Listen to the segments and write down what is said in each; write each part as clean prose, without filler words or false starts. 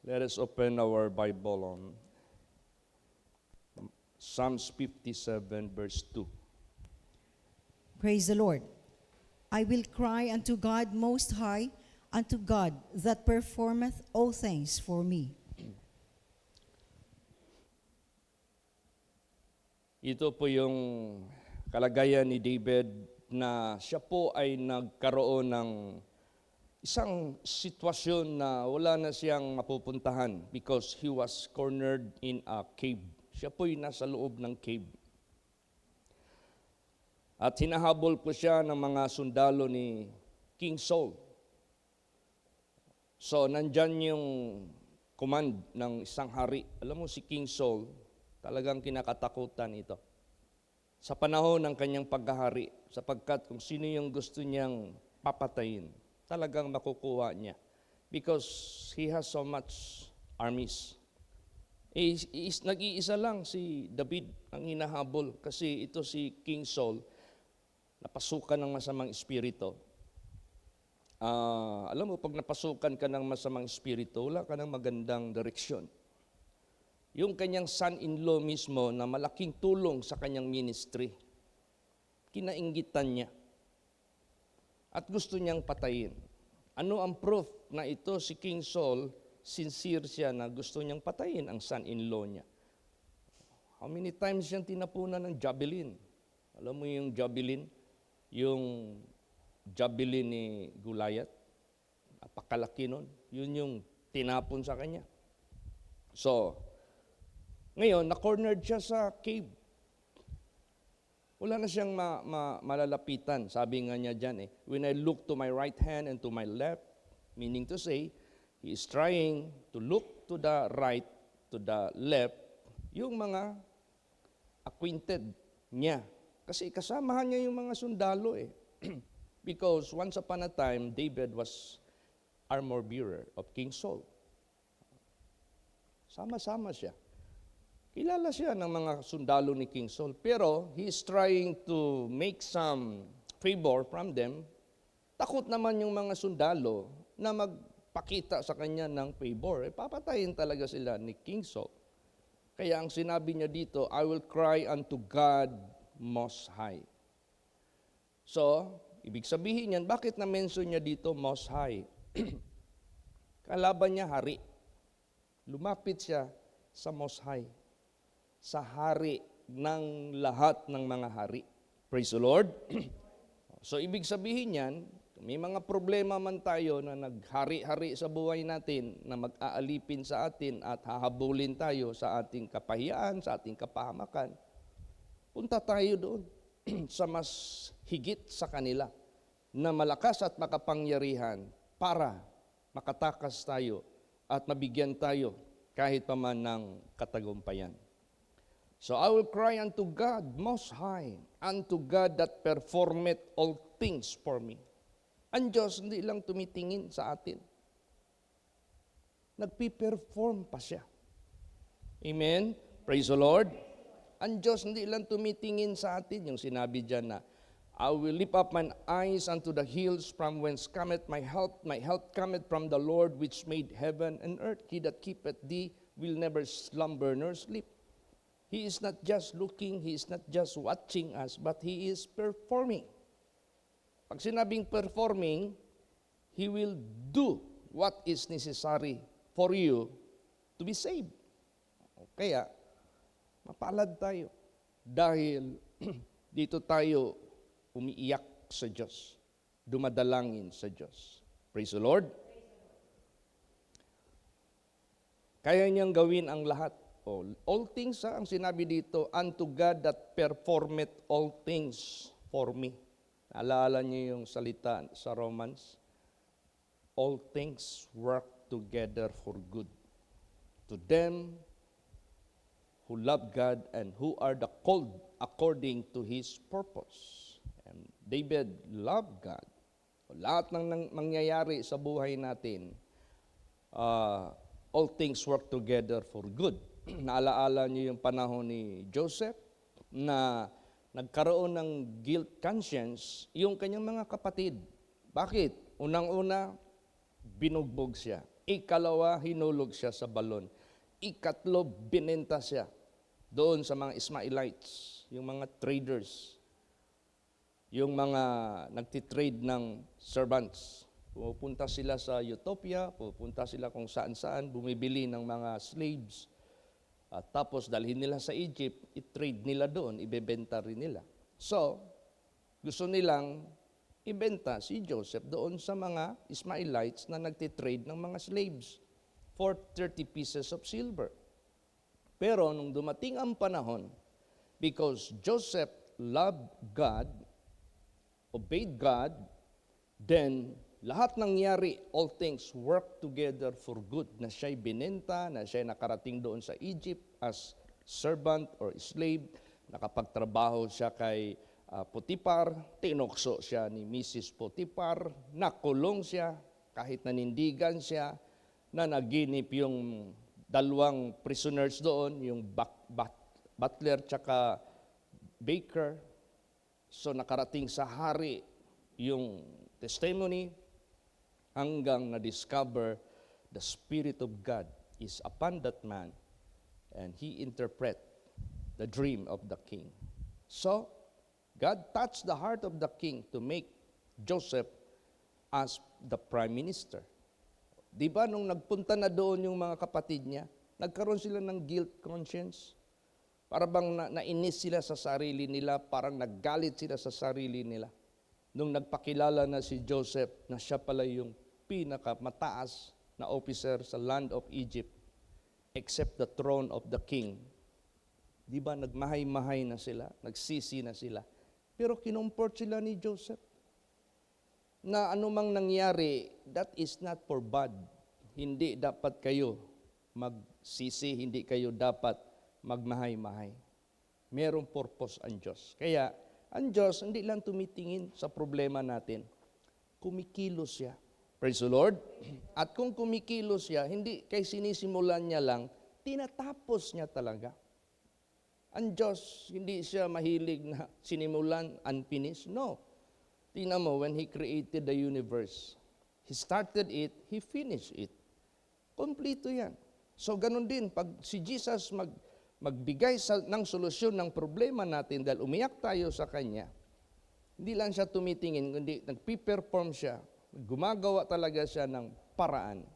Let us open our Bible on Psalms 57, verse 2. Praise the Lord. I will cry unto God Most High, unto God that performeth all things for me. Ito po yung kalagayan ni David na siya po ay nagkaroon ng isang sitwasyon na wala na siyang mapupuntahan because he was cornered in a cave. Siya po'y nasa loob ng cave. At hinahabol po siya ng mga sundalo ni King Saul. So, nandyan yung command ng isang hari. Alam mo si King Saul, talagang kinakatakutan ito. Sa panahon ng kanyang paghahari, sapagkat kung sino yung gusto niyang papatayin, talagang makukuha niya. Because he has so much armies. Nag-iisa lang si David ang hinahabol kasi ito si King Saul, napasukan ng masamang espiritu. Alam mo, pag napasukan ka ng masamang espiritu, wala ka ng magandang direksyon. Yung kanyang son-in-law mismo na malaking tulong sa kanyang ministry, kinainggitan niya at gusto niyang patayin. Ano ang proof na ito si King Saul, sincere siya na gusto niyang patayin ang son-in-law niya? How many times siyang tinapunan ng javelin? Alam mo yung javelin? Yung javelin ni Goliath, napakalaki nun. Yun yung tinapon sa kanya. So, ngayon, na-cornered siya sa cave. Wala na siyang malalapitan. Sabi nga niya dyan when I look to my right hand and to my left, meaning to say, he is trying to look to the right, to the left, yung mga acquainted niya. Kasi kasamahan niya yung mga sundalo Because once upon a time, David was armor bearer of King Saul. Sama-sama siya. Kilala siya ng mga sundalo ni King Saul, pero he is trying to make some favor from them. Takot naman yung mga sundalo na magpakita sa kanya ng favor. Papatayin talaga sila ni King Saul. Kaya ang sinabi niya dito, I will cry unto God Most High. So, ibig sabihin yan, bakit na-mention niya dito Most High? Kalaban niya hari. Lumapit siya sa Most High, sa hari ng lahat ng mga hari. Praise the Lord. So, ibig sabihin yan, may mga problema man tayo na naghari-hari sa buhay natin, na mag-aalipin sa atin at hahabulin tayo sa ating kapahiyaan, sa ating kapahamakan, punta tayo doon sa mas higit sa kanila, na malakas at makapangyarihan para makatakas tayo at mabigyan tayo kahit pa man ng katagumpayan. So I will cry unto God Most High, unto God that performeth all things for me. Ang Diyos hindi lang tumitingin sa atin. Nagpi-perform pa siya. Amen? Praise the Lord. Ang Diyos hindi lang tumitingin sa atin. Yung sinabi dyan na, I will lift up mine eyes unto the hills from whence cometh my help. My help cometh from the Lord which made heaven and earth. He that keepeth thee will never slumber nor sleep. He is not just looking, He is not just watching us, but He is performing. Pag sinabing performing, He will do what is necessary for you to be saved. Kaya, mapalad tayo dahil dito tayo umiiyak sa Diyos, dumadalangin sa Diyos. Praise the Lord. Kaya niyang gawin ang lahat. All things, ang sinabi dito, unto God that performeth all things for me. Naalala niyo yung salita sa Romans? All things work together for good to them who love God and who are the called according to His purpose. And David loved God. Lahat ng mangyayari sa buhay natin, all things work together for good. Naalaala niyo yung panahon ni Joseph na nagkaroon ng guilt conscience yung kanyang mga kapatid. Bakit? Unang-una, binugbog siya. Ikalawa, hinulog siya sa balon. Ikatlo, binenta siya doon sa mga Ismailites, yung mga traders, yung mga nagtitrade ng servants. Pupunta sila sa Utopia, pupunta sila kung saan-saan, bumibili ng mga slaves. At tapos dalhin nila sa Egypt, i-trade nila doon, ibebenta rin nila. So, gusto nilang ibenta si Joseph doon sa mga Ismailites na nagtitrade ng mga slaves for 30 pieces of silver. Pero nung dumating ang panahon, because Joseph loved God, obeyed God, then lahat nangyari, all things work together for good. Na siya'y binenta, na siya'y nakarating doon sa Egypt as servant or slave, nakapagtrabaho siya kay Potiphar, tinukso siya ni Mrs. Potiphar, nakulong siya, kahit nanindigan siya, na naginip yung dalawang prisoners doon, yung butler tsaka baker. So nakarating sa hari yung testimony hanggang na-discover the Spirit of God is upon that man and he interpret the dream of the king. So, God touched the heart of the king to make Joseph as the prime minister. Di ba nung nagpunta na doon yung mga kapatid niya, nagkaroon sila ng guilt conscience? Para bang nainis sila sa sarili nila, parang naggalit sila sa sarili nila. Nung nagpakilala na si Joseph na siya pala yung pinakamataas na officer sa land of Egypt, except the throne of the king. Di ba nagmahay-mahay na sila, nagsisi na sila. Pero kinumport sila ni Joseph na anumang nangyari, that is not for bad. Hindi dapat kayo magsisi, hindi kayo dapat magmahay-mahay. Merong purpose ang Diyos. Kaya, ang Diyos hindi lang tumitingin sa problema natin. Kumikilos siya. Praise the Lord. At kung kumikilos siya, hindi kay sinisimulan niya lang, tinatapos niya talaga. Ang Diyos, hindi siya mahilig na sinimulan, unfinished. No. Tingnan mo, when He created the universe, He started it, He finished it. Kompleto yan. So, ganun din, pag si Jesus magbigay ng solusyon ng problema natin dahil umiyak tayo sa Kanya, hindi lang siya tumitingin, kundi nagpi-perform siya, gumagawa talaga siya ng paraan.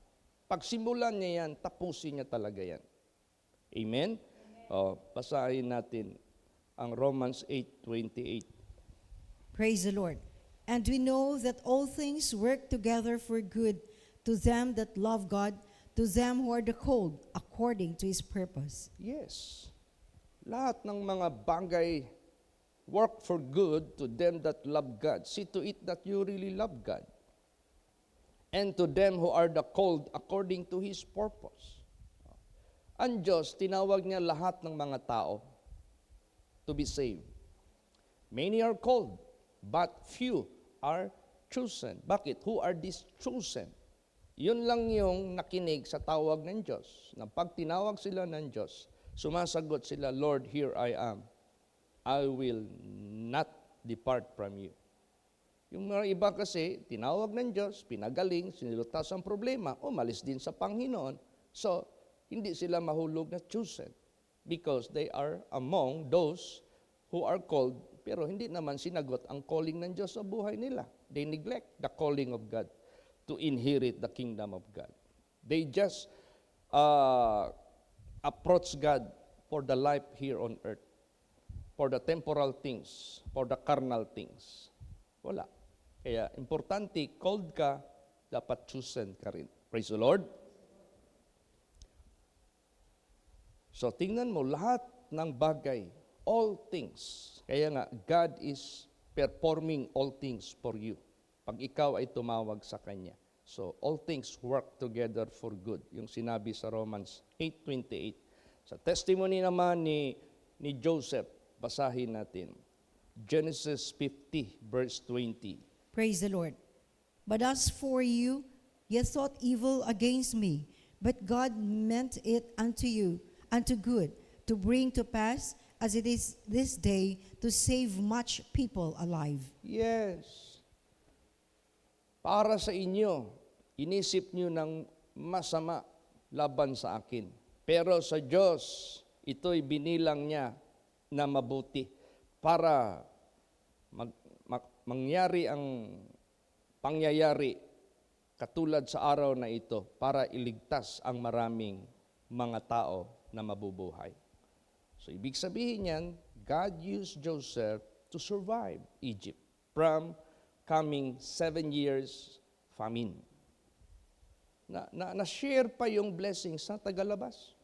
Pag simulan niya yan, tapusin niya talaga yan. Amen? O, basahin natin ang Romans 8:28. Praise the Lord. And we know that all things work together for good to them that love God, to them who are the called according to His purpose. Yes. Lahat ng mga bagay work for good to them that love God. See to it that you really love God. And to them who are the called according to His purpose. Ang Diyos, tinawag niya lahat ng mga tao to be saved. Many are called, but few are chosen. Bakit? Who are these chosen? Yun lang yung nakinig sa tawag ng Diyos. Na pag tinawag sila ng Diyos, sumasagot sila, Lord, here I am. I will not depart from you. Yung mga iba kasi, tinawag ng Diyos, pinagaling, sinilutas ang problema, umalis din sa Panginoon. So, hindi sila mahulog na chosen because they are among those who are called, pero hindi naman sinagot ang calling ng Diyos sa buhay nila. They neglect the calling of God to inherit the kingdom of God. They just approach God for the life here on earth, for the temporal things, for the carnal things. Wala. Kaya importante, called ka, dapat chosen ka rin. Praise the Lord. So tingnan mo, lahat ng bagay, all things. Kaya nga, God is performing all things for you. Pag ikaw ay tumawag sa Kanya. So, all things work together for good. Yung sinabi sa Romans 8:28. Sa testimony naman ni Joseph, basahin natin. Genesis 50, verse 20. Praise the Lord. But as for you, ye thought evil against me, but God meant it unto you, unto good, to bring to pass, as it is this day, to save much people alive. Yes. Para sa inyo, inisip nyo ng masama laban sa akin. Pero sa Diyos, ito'y binilang niya na mabuti para mangyari ang pangyayari katulad sa araw na ito para iligtas ang maraming mga tao na mabubuhay. So ibig sabihin niyan, God used Joseph to survive Egypt from coming 7 years famine. Na-share pa yung blessings sa tagalabas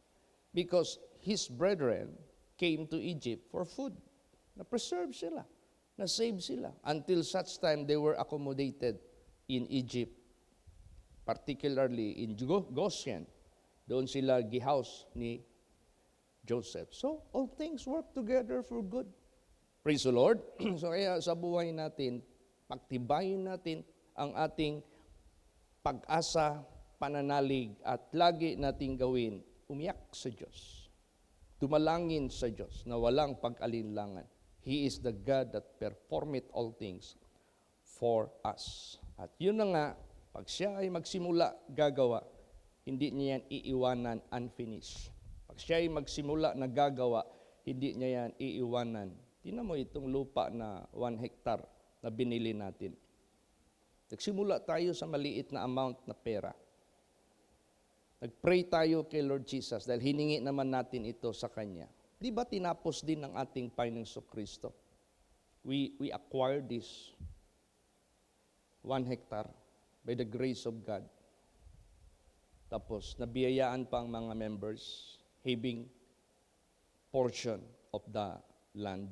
because his brethren came to Egypt for food. Na-preserve sila, na-save sila until such time they were accommodated in Egypt, particularly in Goshen. Doon sila gihouse ni Joseph. So, all things work together for good. Praise the Lord. So, kaya sa buhay natin, pagtibayin natin ang ating pag-asa, pananalig, at lagi nating gawin, umiyak sa Diyos. Tumalangin sa Diyos na walang pag-alinlangan. He is the God that performeth all things for us. At yun na nga, pag siya ay magsimula gagawa, hindi niya yan iiwanan unfinished. Pag siya ay magsimula na gagawa, hindi niya yan iiwanan. Tingnan mo itong lupa na 1 hectare na binili natin. Nagsimula tayo sa maliit na amount na pera. Nag-pray tayo kay Lord Jesus dahil hiningi naman natin ito sa Kanya. Di ba tinapos din ng ating Panginoong Kristo? We acquired this 1 hectare by the grace of God. Tapos, nabiyayaan pa ang mga members having portion of the land.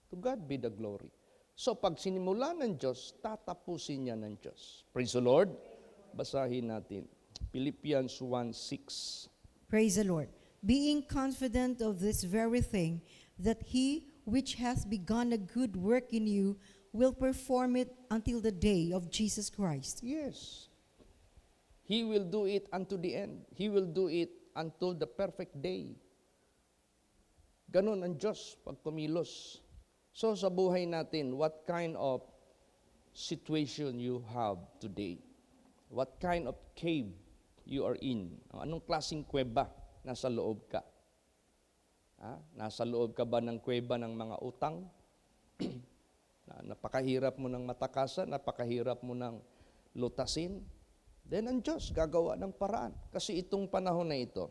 To God be the glory. So, pag sinimula ng Diyos, tatapusin niya ng Diyos. Praise the Lord. Basahin natin. Philippians 1:6. Praise the Lord. Being confident of this very thing, that he which hath begun a good work in you will perform it until the day of Jesus Christ. Yes. He will do it unto the end. He will do it until the perfect day. Ganon ang Diyos pag kumilos. So sa buhay natin, what kind of situation you have today? What kind of cave you are in? Anong klaseng kuweba nasa loob ka? Nasa loob ka ba ng kuweba ng mga utang? Napakahirap mo ng matakasan, napakahirap mo ng lutasin. Then ang Diyos gagawa ng paraan. Kasi itong panahon na ito,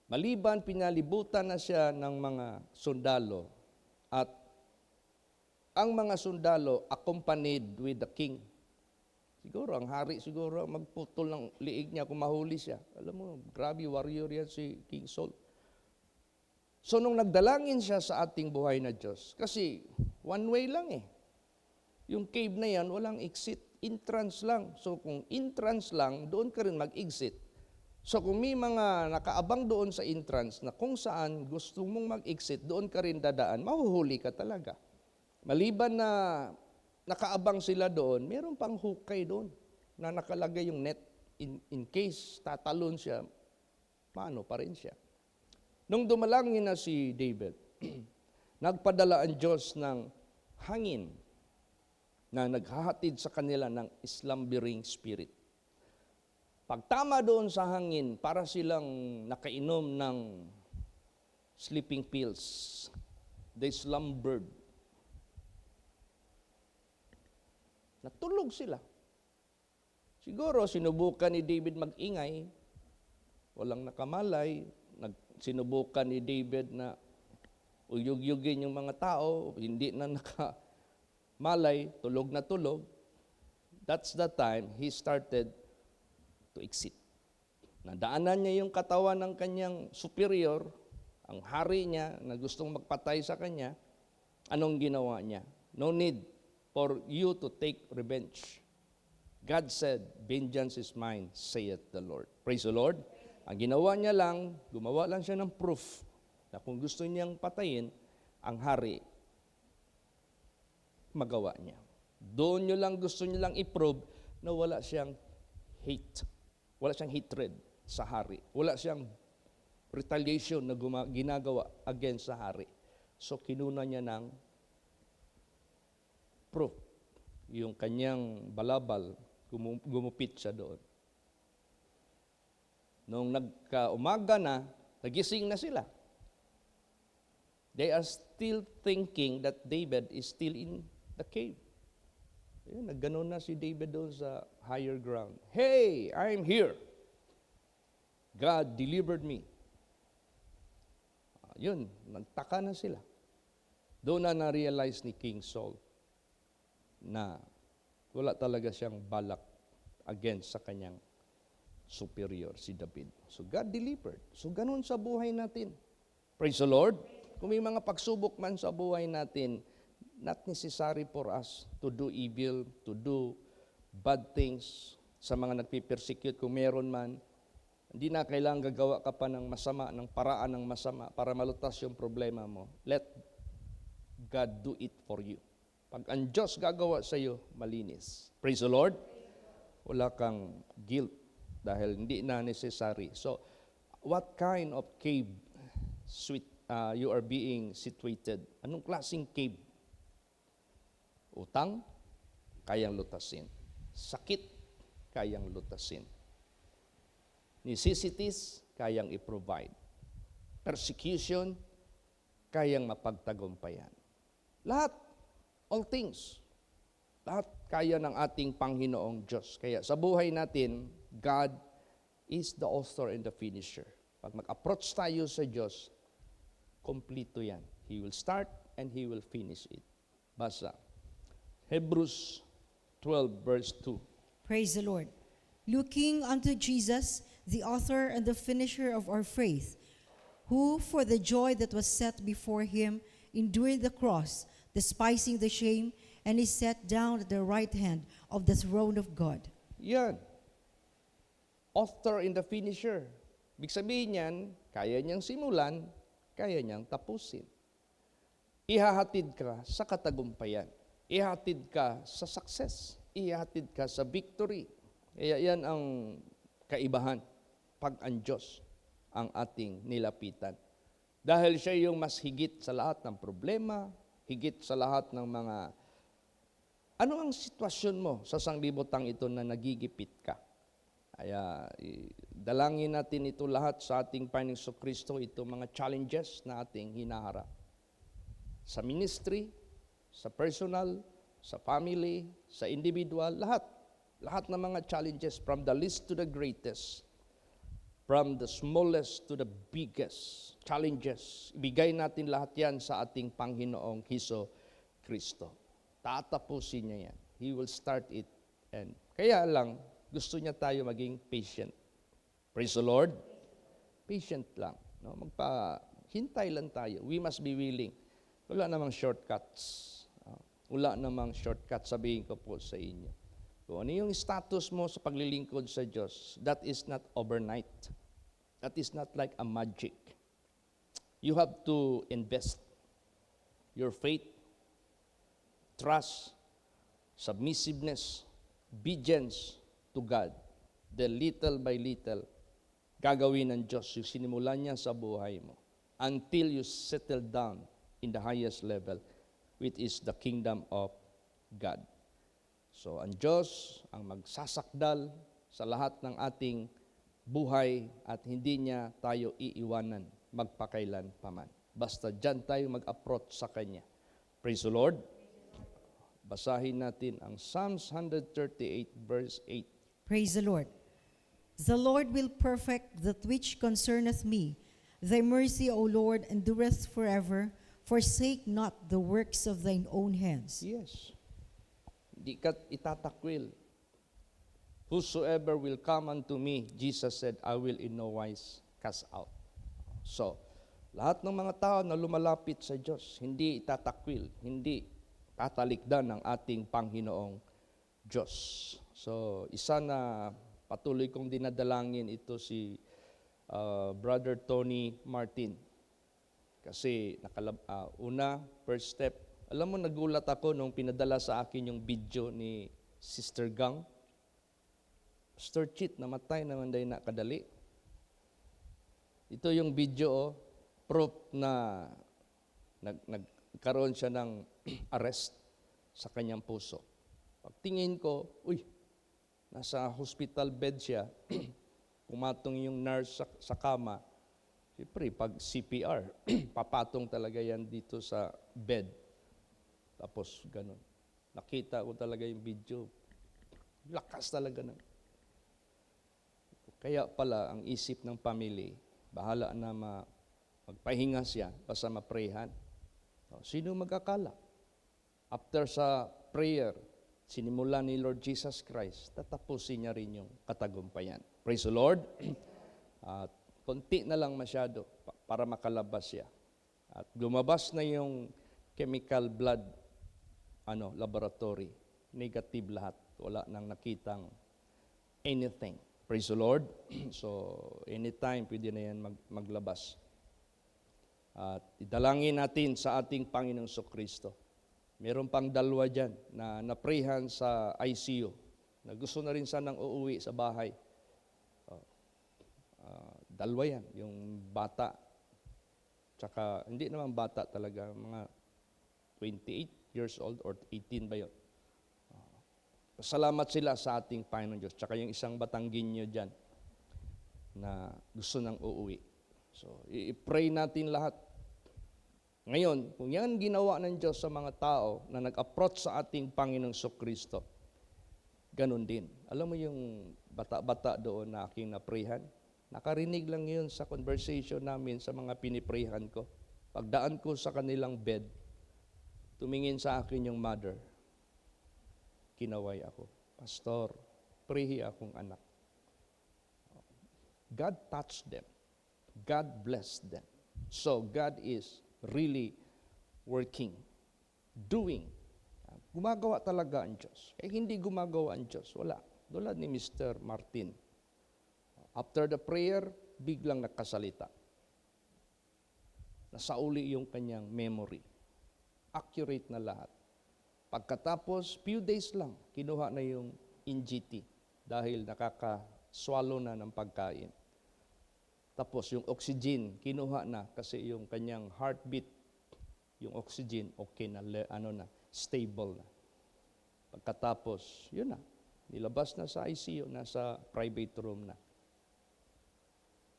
maliban pinalibutan na siya ng mga sundalo at ang mga sundalo accompanied with the king. Siguro, ang hari siguro magputol ng liig niya kung mahuli siya. Alam mo, grabe warrior yan si King Saul. So, nung nagdalangin siya sa ating buhay na Diyos, kasi one way lang eh. Yung cave na yan, walang exit, entrance lang. So, kung entrance lang, doon ka rin mag-exit. So, kung may mga nakaabang doon sa entrance na kung saan gusto mong mag-exit, doon ka rin dadaan, mahuhuli ka talaga. Maliban na nakaabang sila doon, meron pang hukay doon na nakalagay yung net in case tatalon siya, paano pa rin siya. Nung dumalangin na si David, nagpadala ang Diyos ng hangin na naghahatid sa kanila ng slumbering spirit. Pagtama doon sa hangin, para silang nakainom ng sleeping pills. They slumbered. Natulog sila. Siguro, sinubukan ni David mag-ingay. Walang nakamalay. Sinubukan ni David na uyug-yugin yung mga tao. Hindi na nakamalay. Tulog na tulog. That's the time he started to exit. Nadaanan niya yung katawan ng kanyang superior, ang hari niya na gustong magpatay sa kanya. Anong ginawa niya? No need for you to take revenge. God said, vengeance is mine, saith the Lord. Praise the Lord. Ang ginawa niya lang, gumawa lang siya ng proof na kung gusto niyang patayin ang hari, magawa niya. Doon gusto niyo lang i-prove na wala siyang hate. Wala siyang hatred sa hari. Wala siyang retaliation na ginagawa against sa hari. So kinuna niya ng proof. Yung kanyang balabal, gumupit siya doon. Nung nagka-umaga na, nagising na sila. They are still thinking that David is still in the cave. Ayun, nagganon na si David doon sa higher ground. Hey, I'm here. God delivered me. Yun, nagtaka na sila. Doon na na-realize ni King Saul na wala talaga siyang balak against sa kanyang superior, si David. So God delivered. So ganun sa buhay natin. Praise the Lord. Kung may mga pagsubok man sa buhay natin, not necessary for us to do evil, to do bad things sa mga nagpipersecute. Kung meron man, hindi na kailangan gagawa ka pa ng masama, ng paraan ng masama para malutas yung problema mo. Let God do it for you. Pag ang Diyos gagawa sa iyo, malinis. Praise the Lord. Wala kang guilt dahil hindi na necessary. So, what kind of cave you are being situated? Anong klaseng cave? Utang, kayang lutasin. Sakit, kayang lutasin. Necessities, kayang i-provide. Persecution, kayang mapagtagumpayan. Lahat, all things, lahat kaya ng ating Panginoong Diyos. Kaya sa buhay natin, God is the author and the finisher. Pag mag-approach tayo sa Diyos, kompleto yan. He will start and He will finish it. Basa. Hebrews 12 verse 2. Praise the Lord. Looking unto Jesus, the author and the finisher of our faith, who for the joy that was set before him endured the cross, despising the shame, and is set down at the right hand of the throne of God. Yan. Author and the finisher. Ibig sabihin yan, kaya niyang simulan, kaya niyang tapusin. Ihahatid ka sa katagumpayan. Ihahatid ka sa success. Ihahatid ka sa victory. Kaya yan ang kaibahan pag ang Diyos ang ating nilapitan. Dahil siya yung mas higit sa lahat ng problema, higit sa lahat ng mga... Ano ang sitwasyon mo sa sanglibotang ito na nagigipit ka? Kaya dalangin natin ito lahat sa ating Panginoong Kristo, ito mga challenges na ating hinaharap. Sa ministry, sa personal, sa family, sa individual, lahat. Lahat ng mga challenges from the least to the greatest, from the smallest to the biggest challenges. Ibigay natin lahat yan sa ating Panginoong Hesus Kristo. Tatapusin niya yan. He will start it. And kaya lang, gusto niya tayo maging patient. Praise the Lord. Patient lang. No? Hintay lang tayo. We must be willing. Wala namang shortcuts. Wala namang shortcut, sabihin ko po sa inyo. Kung ano yung status mo sa paglilingkod sa Diyos, that is not overnight. That is not like a magic. You have to invest your faith, trust, submissiveness, obedience to God. Then little by little, gagawin ng Diyos yung sinimulan niya sa buhay mo until you settle down in the highest level, which is the kingdom of God. So, ang Diyos ang magsasakdal sa lahat ng ating buhay at hindi niya tayo iiwanan magpakailan paman. Basta dyan tayo mag-approach sa Kanya. Praise the Lord. Basahin natin ang Psalms 138 verse 8. Praise the Lord. The Lord will perfect that which concerneth me. Thy mercy, O Lord, endureth forever. Forsake not the works of thine own hands. Yes. Di ka itatakwil. Whosoever will come unto me, Jesus said, I will in no wise cast out. So, lahat ng mga tao na lumalapit sa Diyos, hindi itatakwil, hindi tatalikdan ng ating Panginoong Diyos. So, isa na patuloy kong dinadalangin ito si Brother Tony Martin. Kasi first step, alam mo, nagulat ako nung pinadala sa akin yung video ni Sister Gang. Pastor Chit, namatay naman dahil nakadali. Ito yung video, proof na nagkaroon siya ng arrest sa kanyang puso. Pagtingin ko, nasa hospital bed siya, kumatong yung nurse sa kama, siyempre, pag CPR, papatong talaga yan dito sa bed. Tapos, ganun. Nakita ko talaga yung video. Lakas talaga na. Kaya pala, ang isip ng family, bahala na magpahinga siya, basta maprehan. Sino magkakala? After sa prayer, sinimula ni Lord Jesus Christ, tatapusin niya rin yung katagumpayan. Praise the Lord. At konti na lang masyado para makalabas siya. At lumabas na yung chemical blood laboratory. Negative lahat. Wala nang nakitang anything. Praise the Lord. So, anytime pwede na yan maglabas. At idalangin natin sa ating Panginoong Kristo. Meron pang dalawa dyan na naprehan sa ICU na gusto na rin sanang uuwi sa bahay. Dalawa yan, yung bata. Tsaka, hindi naman bata talaga, mga 28 years old or 18 ba yun? Salamat sila sa ating Panginoon Diyos. Tsaka yung isang Batanggenyo dyan na gusto nang uuwi. So, i-pray natin lahat. Ngayon, kung yan ginawa ng Diyos sa mga tao na nag-approach sa ating Panginoong Kristo, ganun din. Alam mo yung bata-bata doon na aking naprehan? Nakarinig lang yun sa conversation namin sa mga piniprehan ko. Pagdaan ko sa kanilang bed, tumingin sa akin yung mother. Kinaway ako. Pastor, prehi akong anak. God touched them. God blessed them. So God is really working, doing. Gumagawa talaga ang Diyos. Hindi gumagawa ang Diyos, wala. Tulad ni Mr. Martin. After the prayer, biglang nakasalita. Nasauli yung kanyang memory. Accurate na lahat. Pagkatapos, few days lang, kinuha na yung NGT dahil nakaka-swallow na ng pagkain. Tapos yung oxygen, kinuha na kasi yung kanyang heartbeat, yung oxygen, okay na, stable na. Pagkatapos, yun na, nilabas na sa ICU, nasa private room na.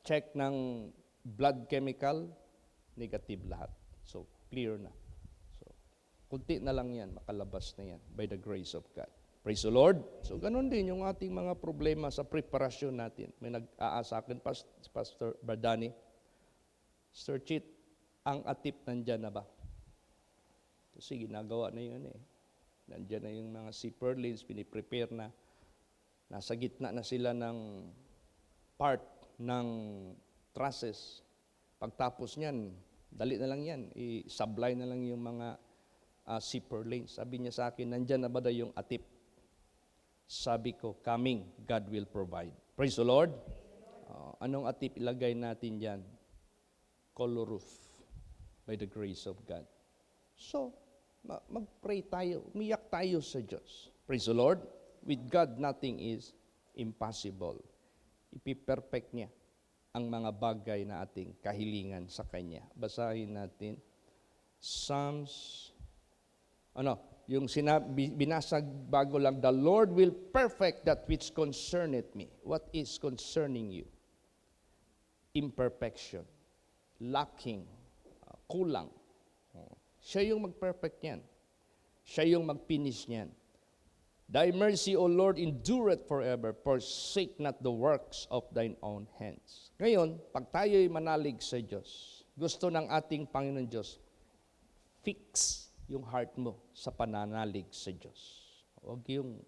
Check ng blood chemical, negative lahat. So, clear na. So, kunti na lang yan, makalabas na yan by the grace of God. Praise the Lord. So, ganun din yung ating mga problema sa preparasyon natin. May nag-aasa akin, Pastor Bardani, Sir Chit, ang atip nandyan na ba? Kasi ginagawa na yun eh. Nandyan na yung mga zipper lanes, piniprepare na. Nasa gitna na sila ng part ng trusses. Pagtapos niyan, dali na lang yan. I-supply na lang yung mga zipper lanes. Sabi niya sa akin, nandyan na ba daw yung atip? Sabi ko, coming, God will provide. Praise the Lord. Anong atip ilagay natin dyan? Color roof by the grace of God. So, mag-pray tayo. Umiyak tayo sa Diyos. Praise the Lord. With God, nothing is impossible. Ipiperfect niya ang mga bagay na ating kahilingan sa Kanya. Basahin natin. Psalms, yung binasag bago lang, the Lord will perfect that which concerneth me. What is concerning you? Imperfection, lacking, kulang. Siya yung mag-perfect niyan. Siya yung mag-finish niyan. Thy mercy, O Lord, endureth forever. Forsake not the works of thine own hands. Ngayon, pag tayo'y manalig sa Diyos, gusto ng ating Panginoon Diyos, fix yung heart mo sa pananalig sa Diyos. Huwag yung,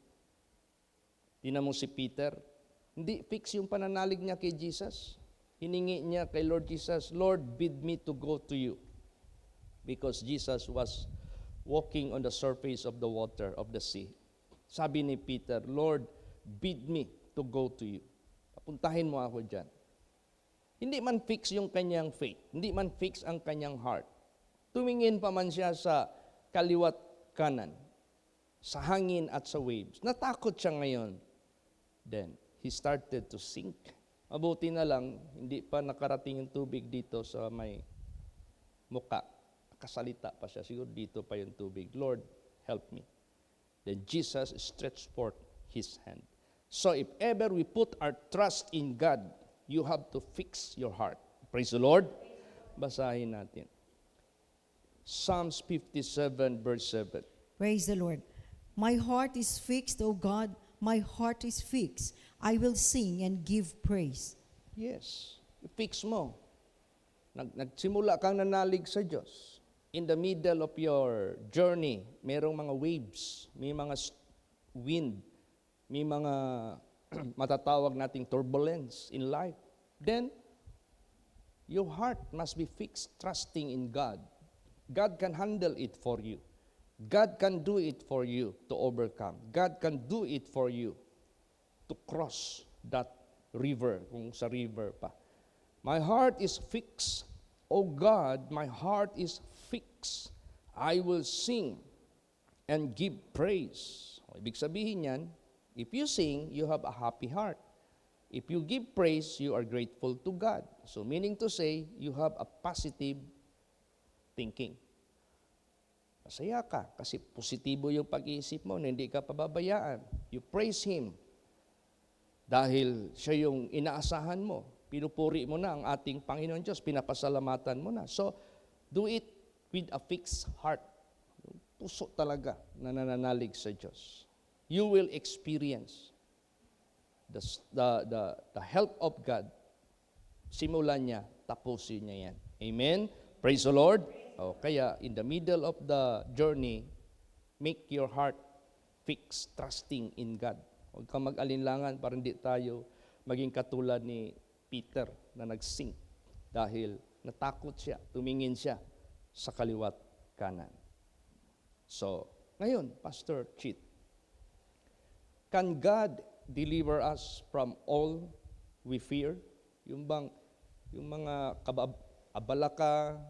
tinan mo si Peter, hindi fix yung pananalig niya kay Jesus. Hiningi niya kay Lord Jesus, Lord, bid me to go to you. Because Jesus was walking on the surface of the water of the sea. Sabi ni Peter, Lord, bid me to go to you. Papuntahin mo ako dyan. Hindi man fix yung kanyang faith. Hindi man fix ang kanyang heart. Tumingin pa man siya sa kaliwat kanan, sa hangin at sa waves. Natakot siya ngayon. Then, he started to sink. Mabuti na lang, hindi pa nakarating yung tubig dito sa may muka. Nakasalita pa siya. Siguro dito pa yung tubig. Lord, help me. Then Jesus stretched forth His hand. So if ever we put our trust in God, you have to fix your heart. Praise the Lord. Basahin natin. Psalms 57 verse 7. Praise the Lord. My heart is fixed, O God. My heart is fixed. I will sing and give praise. Yes, fix mo. Nagsimula kang nanalig sa Diyos. In the middle of your journey, merong mga waves, may mga wind, may mga matatawag nating turbulence in life. Then, your heart must be fixed, trusting in God. God can handle it for you. God can do it for you to overcome. God can do it for you to cross that river, kung sa river pa. My heart is fixed. O God, my heart is fixed. I will sing and give praise. Ibig sabihin yan, if you sing, you have a happy heart. If you give praise, you are grateful to God. So meaning to say, you have a positive thinking. Masaya ka kasi positibo yung pag-iisip mo na hindi ka pababayaan. You praise Him dahil siya yung inaasahan mo. Pinupuri mo na ang ating Panginoon Diyos, pinapasalamatan mo na. So, do it with a fixed heart. Puso talaga na nananalig sa Diyos. You will experience the help of God. Simulan niya, tapusin niya yan. Amen? Praise the Lord. Kaya, in the middle of the journey, make your heart fixed, trusting in God. Huwag kang mag-alinlangan para hindi tayo maging katulad ni Peter na nag-sink dahil natakot siya, tumingin siya sa kaliwat kanan. So, ngayon, Pastor Chit, can God deliver us from all we fear? Yung mga abala ka,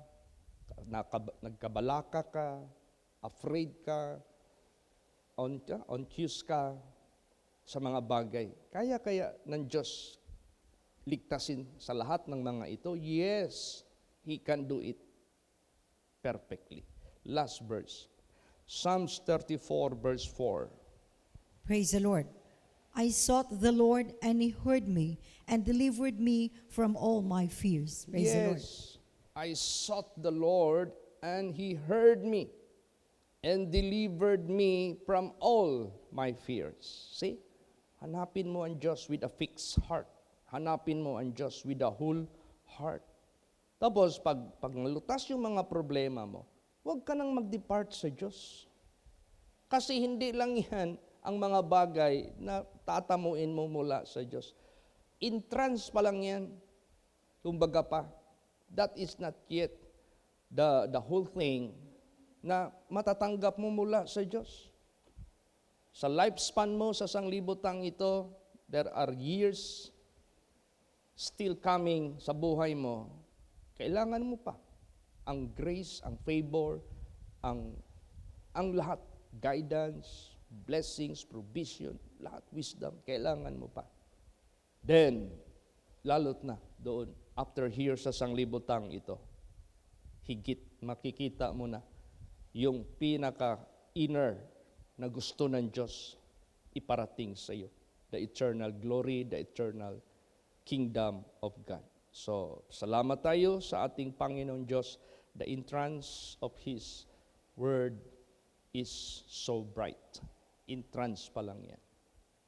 nagkabalaka ka, afraid ka, anxious ka sa mga bagay. Kaya ng Diyos ligtasin sa lahat ng mga ito? Yes, He can do it perfectly. Last verse. Psalms 34 verse 4. Praise the Lord. I sought the Lord, and He heard me, and delivered me from all my fears. Praise the Lord. Yes, I sought the Lord, and He heard me, and delivered me from all my fears. See? Hanapin mo ang Diyos with a fixed heart. Hanapin mo ang Diyos with a whole heart. Tapos, pag nalutas yung mga problema mo, huwag ka nang mag-depart sa Diyos. Kasi hindi lang yan ang mga bagay na tatamuin mo mula sa Diyos. In trance pa lang yan. Kumbaga pa, that is not yet the whole thing na matatanggap mo mula sa Diyos. Sa lifespan mo sa sanglibutang ito, there are years still coming sa buhay mo. Kailangan mo pa ang grace, ang favor, ang lahat, guidance, blessings, provision, lahat, wisdom, kailangan mo pa. Then, lalot na doon, after here sa sanglibutang ito, higit makikita mo na yung pinaka-inner na gusto ng Diyos iparating sa iyo. The eternal glory, the eternal kingdom of God. So, salamat tayo sa ating Panginoon Diyos. The entrance of His Word is so bright. Entrance pa lang yan.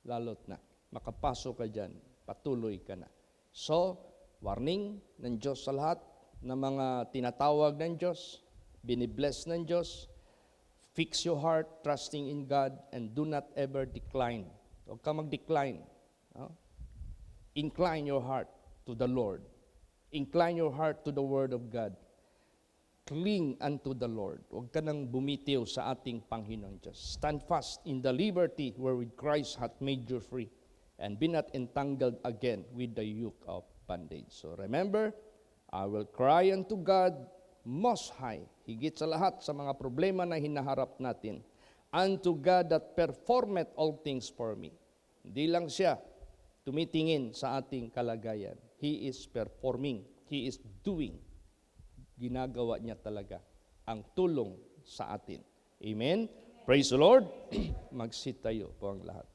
Lalot na. Makapasok ka dyan, patuloy ka na. So, warning ng Diyos sa lahat ng mga tinatawag ng Diyos, binibless ng Diyos, fix your heart, trusting in God, and do not ever decline. Huwag ka mag-decline. No? Incline your heart to the Lord. Incline your heart to the Word of God. Cling unto the Lord. Huwag ka nang bumitiw sa ating Panginoon Diyos. Stand fast in the liberty wherewith Christ hath made you free, and be not entangled again with the yoke of bondage. So remember, I will cry unto God Most High, higit sa lahat sa mga problema na hinaharap natin, unto God that performeth all things for me. Hindi lang siya tumitingin sa ating kalagayan. He is performing. He is doing. Ginagawa niya talaga ang tulong sa atin. Amen? Praise the Lord. Mag-sit tayo po ang lahat.